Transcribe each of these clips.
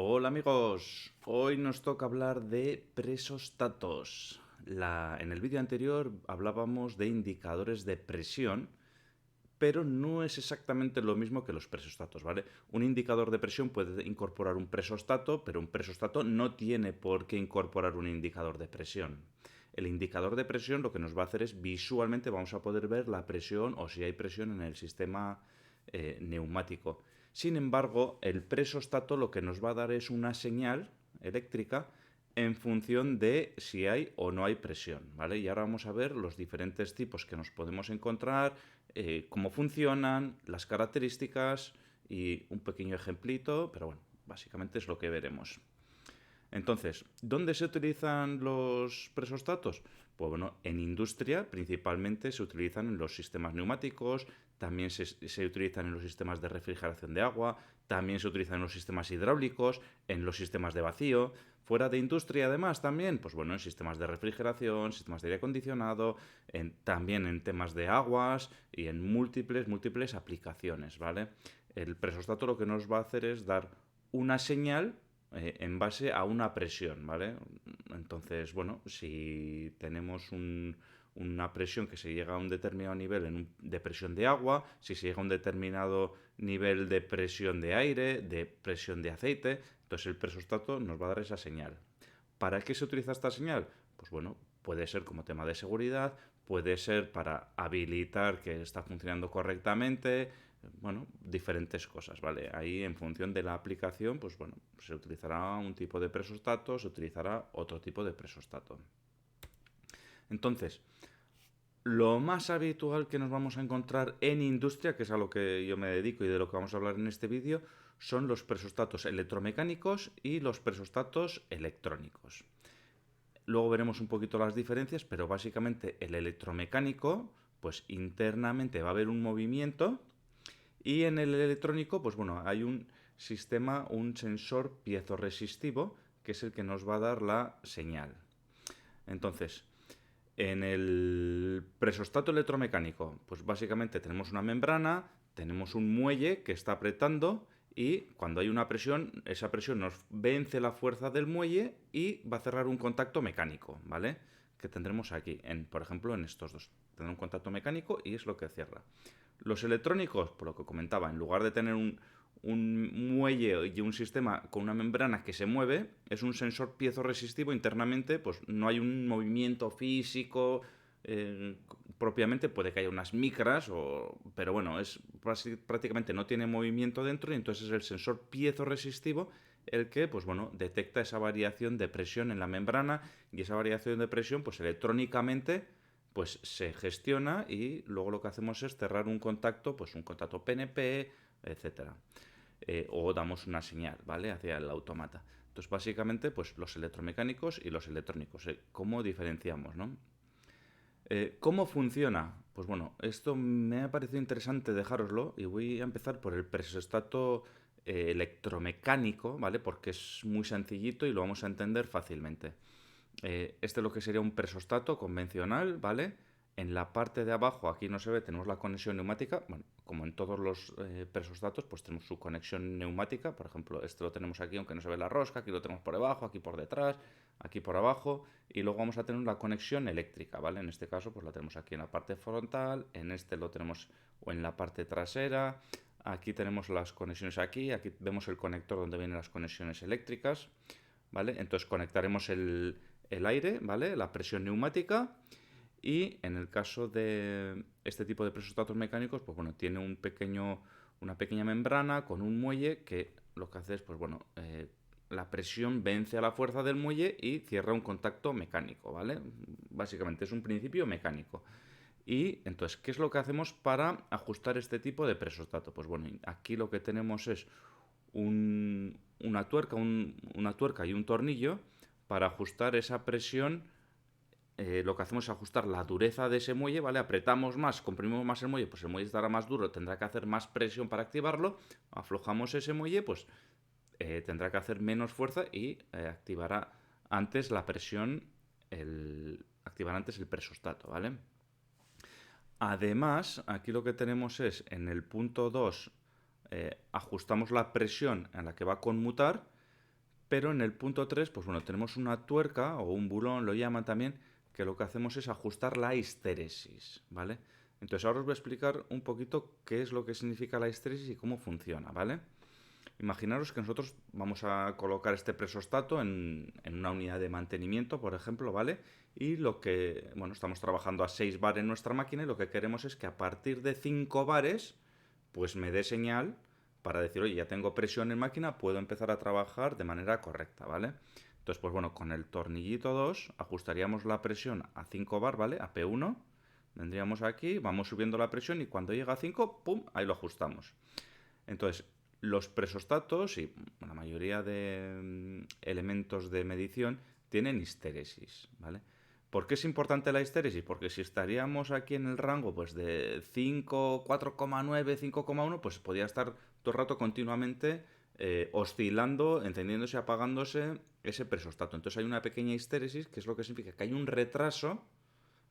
Hola amigos, hoy nos toca hablar de presostatos. En el vídeo anterior hablábamos de indicadores de presión, pero no es exactamente lo mismo que los presostatos, ¿vale? Un indicador de presión puede incorporar un presostato, pero un presostato no tiene por qué incorporar un indicador de presión. El indicador de presión lo que nos va a hacer es visualmente vamos a poder ver la presión o si hay presión en el sistema neumático. Sin embargo, el presostato lo que nos va a dar es una señal eléctrica en función de si hay o no hay presión, ¿vale? Y ahora vamos a ver los diferentes tipos que nos podemos encontrar, cómo funcionan, las características y un pequeño ejemplito, pero bueno, básicamente es lo que veremos. Entonces, ¿dónde se utilizan los presostatos? Pues bueno, en industria principalmente se utilizan en los sistemas neumáticos, también se utilizan en los sistemas de refrigeración de agua, también se utilizan en los sistemas hidráulicos, en los sistemas de vacío. Fuera de industria además también, pues bueno, en sistemas de refrigeración, sistemas de aire acondicionado, también en temas de aguas y en múltiples aplicaciones, ¿vale? El presostato lo que nos va a hacer es dar una señal en base a una presión, ¿vale? Entonces, bueno, si tenemos una presión que se llega a un determinado nivel de presión de agua, si se llega a un determinado nivel de presión de aire, de presión de aceite, entonces el presostato nos va a dar esa señal. ¿Para qué se utiliza esta señal? Pues bueno, puede ser como tema de seguridad, puede ser para habilitar que está funcionando correctamente, bueno, diferentes cosas, ¿vale? Ahí en función de la aplicación, pues bueno, se utilizará un tipo de presostato, se utilizará otro tipo de presostato. Entonces, lo más habitual que nos vamos a encontrar en industria, que es a lo que yo me dedico y de lo que vamos a hablar en este vídeo, son los presostatos electromecánicos y los presostatos electrónicos. Luego veremos un poquito las diferencias, pero básicamente el electromecánico, pues internamente va a haber un movimiento y en el electrónico, pues bueno, hay un sistema, un sensor piezoresistivo, que es el que nos va a dar la señal. Entonces, en el presostato electromecánico, pues básicamente tenemos una membrana, tenemos un muelle que está apretando y cuando hay una presión, esa presión nos vence la fuerza del muelle y va a cerrar un contacto mecánico, ¿vale? Que tendremos aquí, por ejemplo, en estos dos. Tendrá un contacto mecánico y es lo que cierra. Los electrónicos, por lo que comentaba, en lugar de tener un muelle y un sistema con una membrana que se mueve, es un sensor piezoresistivo internamente, pues no hay un movimiento físico propiamente, puede que haya unas micras, pero bueno, prácticamente no tiene movimiento dentro y entonces es el sensor piezoresistivo el que pues bueno, detecta esa variación de presión en la membrana y esa variación de presión pues electrónicamente pues se gestiona y luego lo que hacemos es cerrar un contacto, pues un contacto PNP, etcétera. O damos una señal, ¿vale? Hacia el automata. Entonces, básicamente, pues los electromecánicos y los electrónicos. ¿Cómo diferenciamos, no? ¿Cómo funciona? Pues bueno, esto me ha parecido interesante dejároslo y voy a empezar por el presostato electromecánico, ¿vale? Porque es muy sencillito y lo vamos a entender fácilmente. Este es lo que sería un presostato convencional, ¿vale? En la parte de abajo, aquí no se ve, tenemos la conexión neumática. Bueno, como en todos los presostatos, pues tenemos su conexión neumática. Por ejemplo, este lo tenemos aquí, aunque no se ve la rosca. Aquí lo tenemos por debajo, aquí por detrás, aquí por abajo. Y luego vamos a tener la conexión eléctrica, ¿vale? En este caso, pues la tenemos aquí en la parte frontal. En este lo tenemos o en la parte trasera. Aquí tenemos las conexiones aquí vemos el conector donde vienen las conexiones eléctricas, ¿vale? Entonces conectaremos el aire, ¿vale? La presión neumática y en el caso de este tipo de presostatos mecánicos, pues bueno, tiene una pequeña membrana con un muelle que lo que hace es, pues bueno, la presión vence a la fuerza del muelle y cierra un contacto mecánico, ¿vale? Básicamente es un principio mecánico. Y entonces, ¿qué es lo que hacemos para ajustar este tipo de presostato? Pues bueno, aquí lo que tenemos es una tuerca y un tornillo para ajustar esa presión. Lo que hacemos es ajustar la dureza de ese muelle, ¿vale? Apretamos más, comprimimos más el muelle, pues el muelle estará más duro, tendrá que hacer más presión para activarlo. Aflojamos ese muelle, pues tendrá que hacer menos fuerza y activará antes la presión, activará antes el presostato, ¿vale? Además, aquí lo que tenemos es en el punto 2 ajustamos la presión en la que va a conmutar pero en el punto 3, pues bueno, tenemos una tuerca o un bulón, lo llaman también, que lo que hacemos es ajustar la histéresis, ¿vale? Entonces ahora os voy a explicar un poquito qué es lo que significa la histéresis y cómo funciona, ¿vale? Imaginaros que nosotros vamos a colocar este presostato en una unidad de mantenimiento, por ejemplo, ¿vale? Y lo que, bueno, estamos trabajando a 6 bar en nuestra máquina y lo que queremos es que a partir de 5 bares, pues me dé señal para decir, oye, ya tengo presión en máquina, puedo empezar a trabajar de manera correcta, ¿vale? Entonces, pues bueno, con el tornillito 2 ajustaríamos la presión a 5 bar, ¿vale? A P1. Vendríamos aquí, vamos subiendo la presión y cuando llega a 5, ¡pum!, ahí lo ajustamos. Entonces, los presostatos y la mayoría de elementos de medición tienen histéresis, ¿vale? ¿Por qué es importante la histéresis? Porque si estaríamos aquí en el rango pues de 5, 4,9, 5,1, pues podría estar todo el rato continuamente oscilando, encendiéndose y apagándose ese presostato. Entonces hay una pequeña histéresis, que es lo que significa que hay un retraso,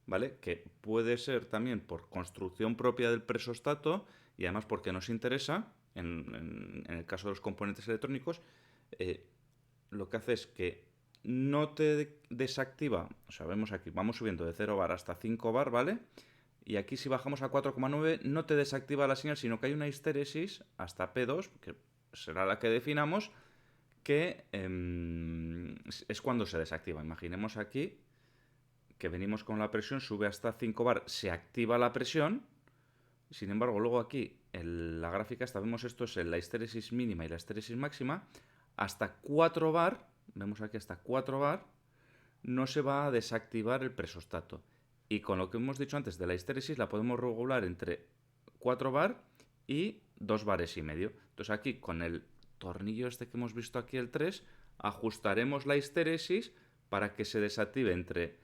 ¿vale? Que puede ser también por construcción propia del presostato y además porque nos interesa, en el caso de los componentes electrónicos, eh, lo que hace es que no te desactiva, o sea, vemos aquí, vamos subiendo de 0 bar hasta 5 bar, ¿vale? Y aquí si bajamos a 4,9 no te desactiva la señal, sino que hay una histéresis hasta P2, que será la que definamos, que es cuando se desactiva. Imaginemos aquí que venimos con la presión, sube hasta 5 bar, se activa la presión. Sin embargo, luego aquí en la gráfica esta vemos esto es la histéresis mínima y la histéresis máxima. Hasta 4 bar, vemos aquí hasta 4 bar, no se va a desactivar el presostato. Y con lo que hemos dicho antes de la histéresis la podemos regular entre 4 bar y 2 bares y medio. Entonces aquí con el tornillo este que hemos visto aquí, el 3, ajustaremos la histéresis para que se desactive entre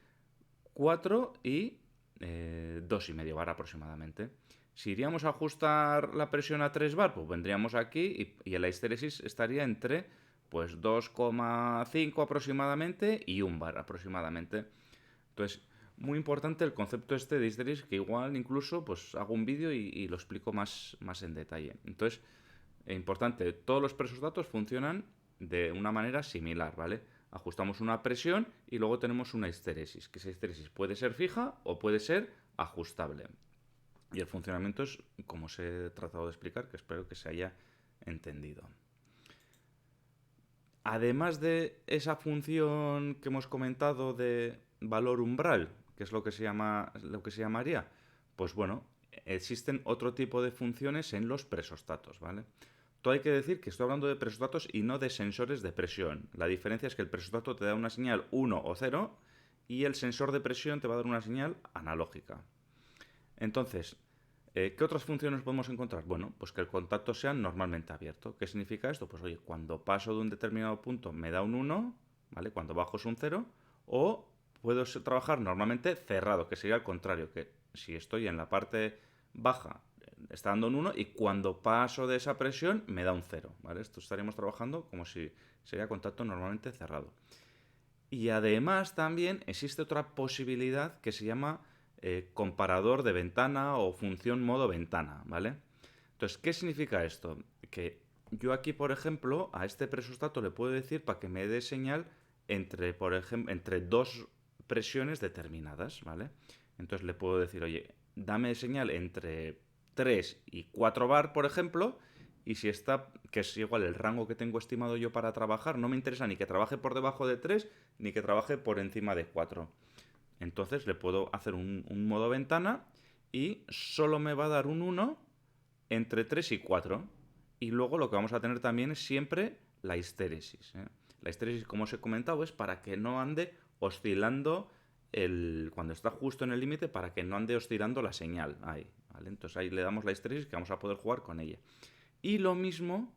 4 y 2,5 bar aproximadamente. Si iríamos a ajustar la presión a 3 bar, pues vendríamos aquí y la histéresis estaría entre pues 2,5 aproximadamente y 1 bar aproximadamente. Entonces, muy importante el concepto este de histéresis, que igual incluso pues hago un vídeo y lo explico más en detalle. Entonces, importante, todos los presostatos funcionan de una manera similar, ¿vale? Ajustamos una presión y luego tenemos una histéresis, que esa histéresis puede ser fija o puede ser ajustable. Y el funcionamiento es como os he tratado de explicar, que espero que se haya entendido. Además de esa función que hemos comentado de valor umbral, que es lo que se llamaría, pues bueno, existen otro tipo de funciones en los presostatos, ¿vale? Todo hay que decir que estoy hablando de presostatos y no de sensores de presión. La diferencia es que el presostato te da una señal 1 o 0 y el sensor de presión te va a dar una señal analógica. Entonces, ¿qué otras funciones podemos encontrar? Bueno, pues que el contacto sea normalmente abierto. ¿Qué significa esto? Pues oye, cuando paso de un determinado punto me da un 1, ¿vale? Cuando bajo es un 0, o puedo trabajar normalmente cerrado, que sería al contrario, que si estoy en la parte baja está dando un 1 y cuando paso de esa presión me da un 0, ¿vale? Esto estaríamos trabajando como si sería contacto normalmente cerrado. Y además también existe otra posibilidad que se llama comparador de ventana o función modo ventana, ¿vale? Entonces, ¿qué significa esto? Que yo aquí, por ejemplo, a este presostato le puedo decir para que me dé señal entre, por ejemplo, entre dos presiones determinadas, ¿vale? Entonces le puedo decir, oye, dame señal entre 3 y 4 bar, por ejemplo, y si está, que es igual el rango que tengo estimado yo para trabajar, no me interesa ni que trabaje por debajo de 3 ni que trabaje por encima de 4. Entonces le puedo hacer un modo ventana y solo me va a dar un 1 entre 3 y 4. Y luego lo que vamos a tener también es siempre la histéresis, ¿eh? La histéresis, como os he comentado, es para que no ande oscilando cuando está justo en el límite, para que no ande oscilando la señal ahí, ¿vale? Entonces ahí le damos la histéresis que vamos a poder jugar con ella. Y lo mismo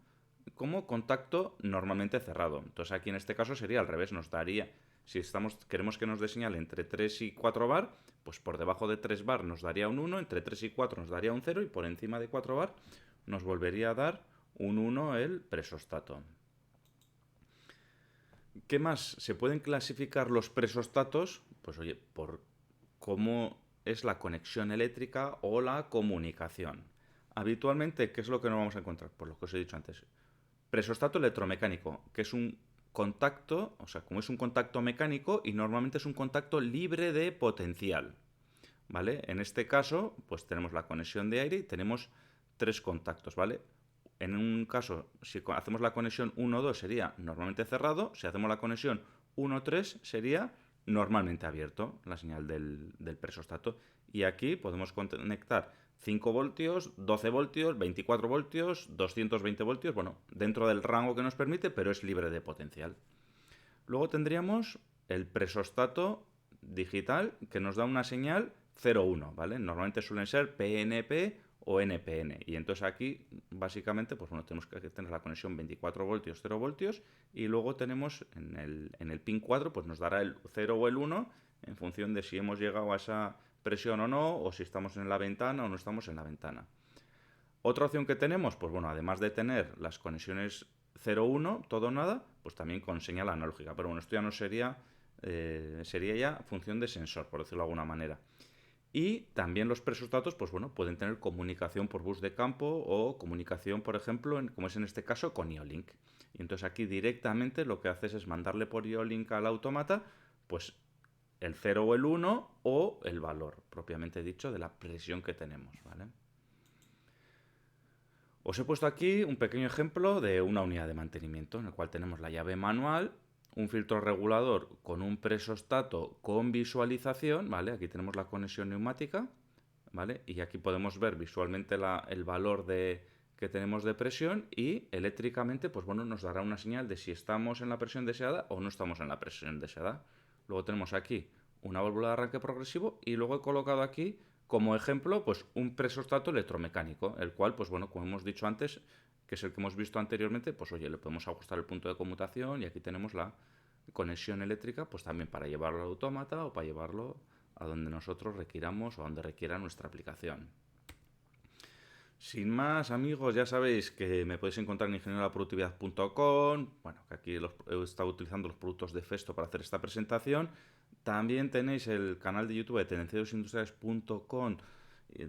como contacto normalmente cerrado. Entonces aquí en este caso sería al revés, nos daría, si queremos que nos dé señal entre 3 y 4 bar, pues por debajo de 3 bar nos daría un 1, entre 3 y 4 nos daría un 0 y por encima de 4 bar nos volvería a dar un 1 el presostato. ¿Qué más? ¿Se pueden clasificar los presostatos? Pues oye, por cómo es la conexión eléctrica o la comunicación. Habitualmente, ¿qué es lo que nos vamos a encontrar? Por lo que os he dicho antes. Presostato electromecánico, que es un contacto, o sea, como es un contacto mecánico y normalmente es un contacto libre de potencial, ¿vale? En este caso, pues tenemos la conexión de aire y tenemos tres contactos, ¿vale? En un caso, si hacemos la conexión 1-2 sería normalmente cerrado, si hacemos la conexión 1-3 sería normalmente abierto, la señal del presostato. Y aquí podemos conectar 5 voltios, 12 voltios, 24 voltios, 220 voltios, bueno, dentro del rango que nos permite, pero es libre de potencial. Luego tendríamos el presostato digital que nos da una señal 0,1, ¿vale? Normalmente suelen ser PNP o NPN. Y entonces aquí, básicamente, pues bueno, tenemos que tener la conexión 24 voltios, 0 voltios. Y luego tenemos en el pin 4, pues nos dará el 0 o el 1 en función de si hemos llegado a esa presión o no, o si estamos en la ventana o no estamos en la ventana. Otra opción que tenemos, pues bueno, además de tener las conexiones 0-1, todo o nada, pues también con señal analógica. Pero bueno, esto ya no sería, sería ya función de sensor, por decirlo de alguna manera. Y también los presostatos, pues bueno, pueden tener comunicación por bus de campo o comunicación, por ejemplo, como es en este caso, con IO-Link. Y entonces aquí directamente lo que haces es mandarle por IO-Link al autómata, pues el 0 o el 1 o el valor, propiamente dicho, de la presión que tenemos, ¿vale? Os he puesto aquí un pequeño ejemplo de una unidad de mantenimiento en el cual tenemos la llave manual, un filtro regulador con un presostato con visualización, ¿vale? Aquí tenemos la conexión neumática, ¿vale? Y aquí podemos ver visualmente el valor que tenemos de presión y eléctricamente, pues bueno, nos dará una señal de si estamos en la presión deseada o no estamos en la presión deseada. Luego tenemos aquí una válvula de arranque progresivo y luego he colocado aquí como ejemplo pues un presostato electromecánico, el cual pues bueno, como hemos dicho antes, que es el que hemos visto anteriormente, pues oye, le podemos ajustar el punto de conmutación y aquí tenemos la conexión eléctrica pues también para llevarlo al autómata o para llevarlo a donde nosotros requiramos o a donde requiera nuestra aplicación. Sin más, amigos, ya sabéis que me podéis encontrar en ingenioraproductividad.com. Bueno, que aquí he estado utilizando los productos de Festo para hacer esta presentación. También tenéis el canal de YouTube de tendenciosindustriales.com,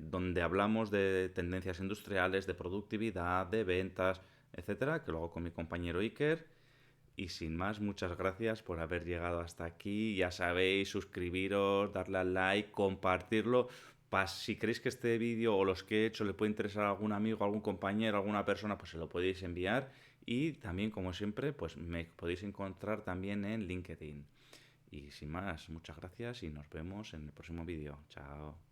donde hablamos de tendencias industriales, de productividad, de ventas, etcétera, que lo hago con mi compañero Iker. Y sin más, muchas gracias por haber llegado hasta aquí. Ya sabéis, suscribiros, darle al like, compartirlo. Si creéis que este vídeo o los que he hecho le puede interesar a algún amigo, a algún compañero, a alguna persona, pues se lo podéis enviar. Y también, como siempre, pues me podéis encontrar también en LinkedIn. Y sin más, muchas gracias y nos vemos en el próximo vídeo. Chao.